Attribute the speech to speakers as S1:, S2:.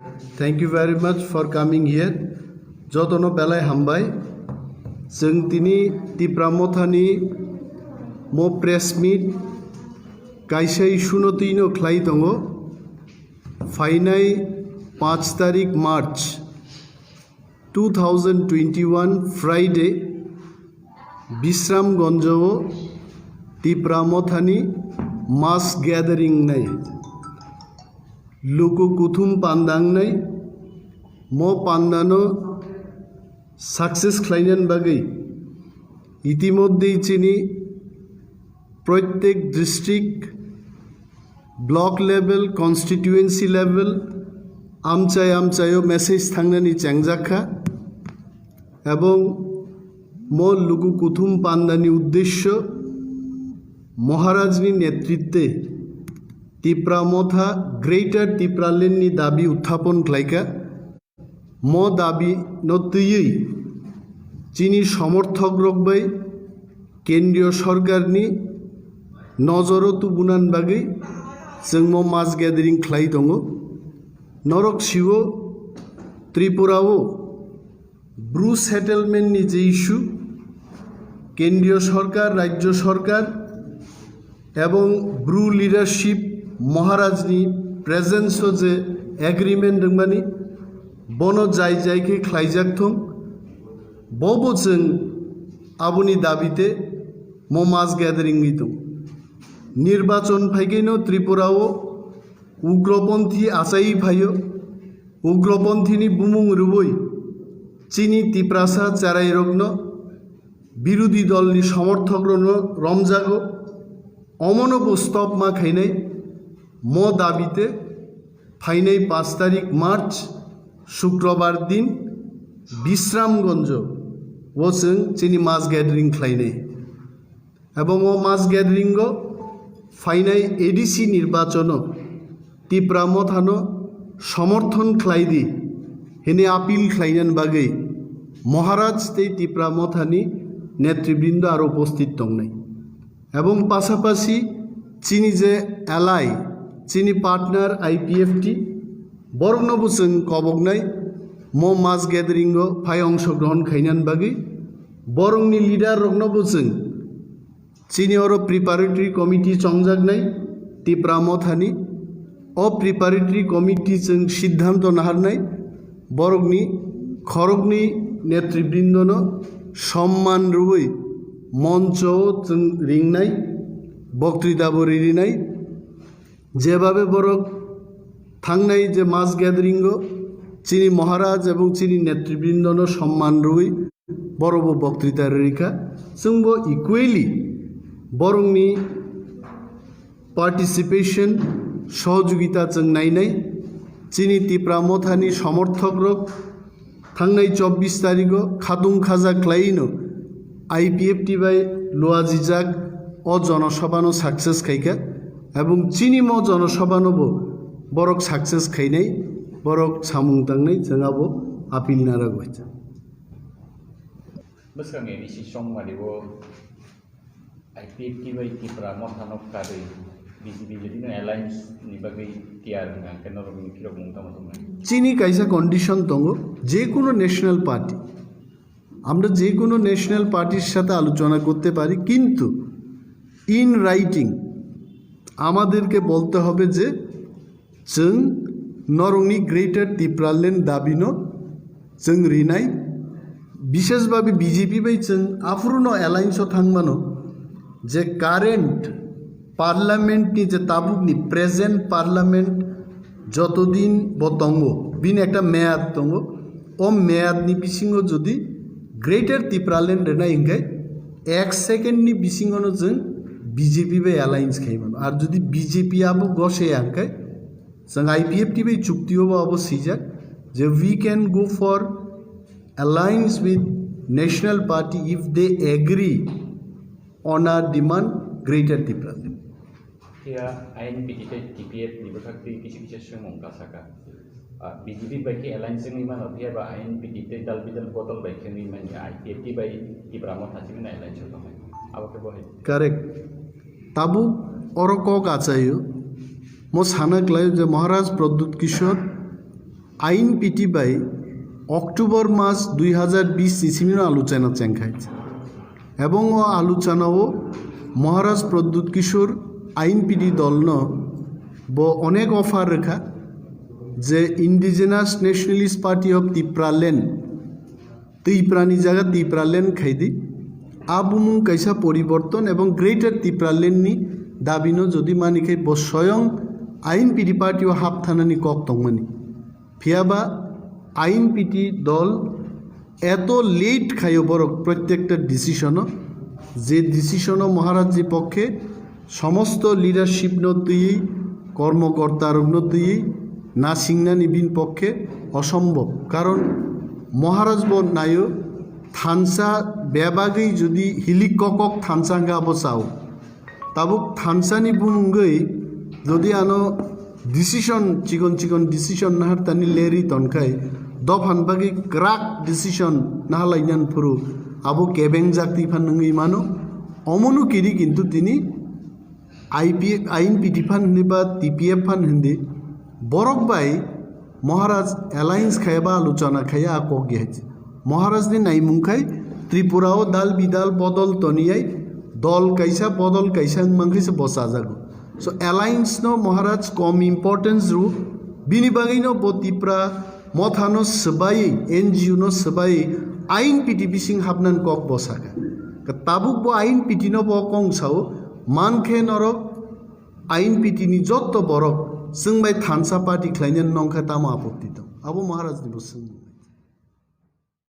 S1: Thank you very much for coming here. Jotono belai hambai. जों तिनी तिप्रामथानि mo press meet kaisa isuno tino khlai tongo फाइनाई 5 तारिख मार्च 2021 Friday विश्रामगंजो तिप्रामथानि मास gathering नै लुकु कुथुम पांदांग नै मो पांदानो success ख्लाइनान बागै इतिमध्ये चिनी प्रत्येक district block level constituency level आमचायो मेसेज थांनानै चेंजाखा एवं मो लुकु कुथुम पांदानि उद्देश्य महाराजनि नेतृत्वे तिप्रामथा ग्रेटर तिप्रालेण्डनि दाबी उत्थापन खालायखा मो दाबी नतुयै चिनी समर्थक रखबाय केंद्रीय सरकारनि नजरो तुबुनान बागै जों मो मास गैदरिंग खालाय दङ नरक शिव त्रिपुराओ ब्रू सेटलमेंटनि जे इस्यू केंद्रीय सरकार राज्य सरकार एवं ब्रू लिडारशिप महाराजनि प्रेजेंस जे एग्रीमेंट दंबानि बनो जाय जायखे खालायजाकथों बबो जों आबुनि दाबिते मो मास गैदरिंग दं निर्वाचन फाइगेनो त्रिपुराओ उग्रपन्थी आचाई फायो उग्रपन्थीनि बुमुं रुबै चीनी तिप्रासा चाराई रग्न विरोधी दलनि समर्थक रमजागो अमनबो स्तप मा खाइनाय मो दाबिते फाइनाई 5 तारिख मार्च शुक्रवार दिन विश्रामगंज वो जों चीनी मास गैदरिंग खालायनाय एवं वो मास गैदरिंग फाइनाई एडीसी निर्वाचन तिप्रामथानो समर्थन खालायदि हेने आपिल खालायनान बागै महाराज ते तिप्रामथानि नेतृबृंद आरो उपस्थित दंनाय एवं पाशापाशि चीनी जे एलाई चीनी पार्टनार आईपीएफटी बरंनबो जों कबगनाय मो मास गैदरिंग फाय अंशग्रहण खालायनान बागै बरंनि लिडार रगनबो जों चीनी और प्रिपारेटरी कमिटी चंजागनाय तिप्रामथानि अ प्रिपारेटरी कमिटी जों सिद्धांत नाहारनाय बरगनि खरगनि नेतृबृंदनो सम्मान रुबै मंच जों रिंनाय बक्तृताबो रिरिनाय जेभाबे बरग थांनाय जे मास गैदरिंग चीनी महाराज एवं चीनी नेतृबृंदनो सम्मान रुबै बरबो बक्तृता रिखा जोंबो इक्वेलि बरंनि पार्टिसिपेशन सहयोगिता जों नायनाय चीनी तिप्रामथानि समर्थक रक थांनाय 24 तारिख खादुं खाजा खालायनो आईपीएफटी बाय लुआजिजाक अ जनसभानो सक्सेस खायखा एवं चीनी मो जनसभानोबो बरक सक्सेस खायनाय बरक सामुं दांनाय जोंहाबो आपिल नारागयचा
S2: बसंगे बिसि संमारिबो आईपीएफटी बाय तिप्रामथानो कारै बीजेपी जदिनो अलायंस नि बागै टिआर ना केनरनि किरक मुंतामतमोन
S1: चीनी कायसा कंडिशन दंगो जे कोनो ন্যাশনাল পার্টি আমরা যে কোনো ন্যাশনাল পার্টির সাথে আলোচনা করতে পারি কিন্তু ইন রাইটিং আমাদেরকে বলতে হবে যে जों नरंनि ग्रेटर तिप्रालेण्ड दाबिनो जों रिनाय विशेषभावे बीजेपी बाय जों आफुरनो अलायंस थांबानो जे कारेंट पार्लामेंटनि जे ताबुकनि प्रेजेंट पार्लामेंट जतदिन बतंगो बिन एकटा मेयाद दंगो ओ मेयादनि बिसिङाव जुदि ग्रेटर तिप्रालेण्ड रेनाय इंगाय 1 सेकेंडनि बिसिङावनो जों बीजेपी बाय अलायंस खायबानो आरो जुदि बीजेपी आबो गसे आंखाय जों आईपीएफटी बाय चुक्तियाव आबो सिजाक जे we can go for alliance with national party if they agree on our demand greater Tipraland.
S2: Kia INPT TPF ni berfakti kisi-kisi semua kasaka. BJP bagi alliance ni mana dia ba INPT dal bidal botol bagi ni mana IPFT bagi Tipramothani hasil ni alliance tu. Apa keboleh?
S1: Correct. Tabu orang kau kacau yo. Mos hanak layu je Maharaj Pradut Kishore আইন PT by October মাস 2020 ইসিমিনো আলোচনা চেংখাইছে এবং ও আলোচনাও মহারাজ প্রদ্যুৎ কিশোর আইন PT দলন ব অনেক offer রেখা যে Indigenous Nationalist Party of Tripuraland ত্রিপুরানি জায়গা ত্রিপুরাল্যান্ড খাইদি আবুমুং কাইসা পরিবর্তন এবং গ্রেটার ত্রিপুরাল্যান্ডনি দাবিনো যদি মানিখাই ব স্বয়ং আইন পিটি পার্টিও হাফ থানানি কক তংমানি ফিয়াবা আইন পিটি দল এত লেট খাইও বড় প্রত্যেকটা ডিসিশনও যে ডিসিশনও মহারাজের পক্ষে সমস্ত লিডারশিপ নদীয়েই কর্মকর্তার নদীয়েই না সিংনা নিবিন পক্ষে অসম্ভব কারণ মহারাজ ব নাইও থানসা বেবাগেই যদি হিলিক কক থানসাঙ্গা বসাও তাবুক থানসানি বুঙ্গই যদি আনো ডিসিশন চিকন চিকন ডিসিশন নাহার তানি লেরি তনখাই দফানবাগি ক্রাক ডিসিশন নাহালাইনান ফুরু আবু কেবেং জাতি ফান্নই মানো অমনু কিরি কিন্তু তিনি আইন পিটি ফান হিন্দি বা TPF fun Hindi Borok by Maharaj alliance খাইবা আলোচনা খাইয়া আকক গিয়েছে মহারাজ নি নাইমুংখাই ত্রিপুরাও দাল বিদাল বদল তনিয়াই দল কাইসা বদল কাইসা মাংখাইসে বসা যাগো সো অ্যালায়েন্স নো মহারাজ কম ইম্পর্টেন্স রু বিনি বাগैनो ब ত্রিপুরা মথানো সবাই এনজিও নো সবাই আইন পিটি বিসিং হাবনান কক বসাকা তাবুক ব আইন পিটি নো ব কংসাও মানखे নরক আইন পিটি নি যত বরক जों बाय थानसा पार्टी ख्लायनो नंखा तामा आपत्ति दं आबो महाराज नि बोसों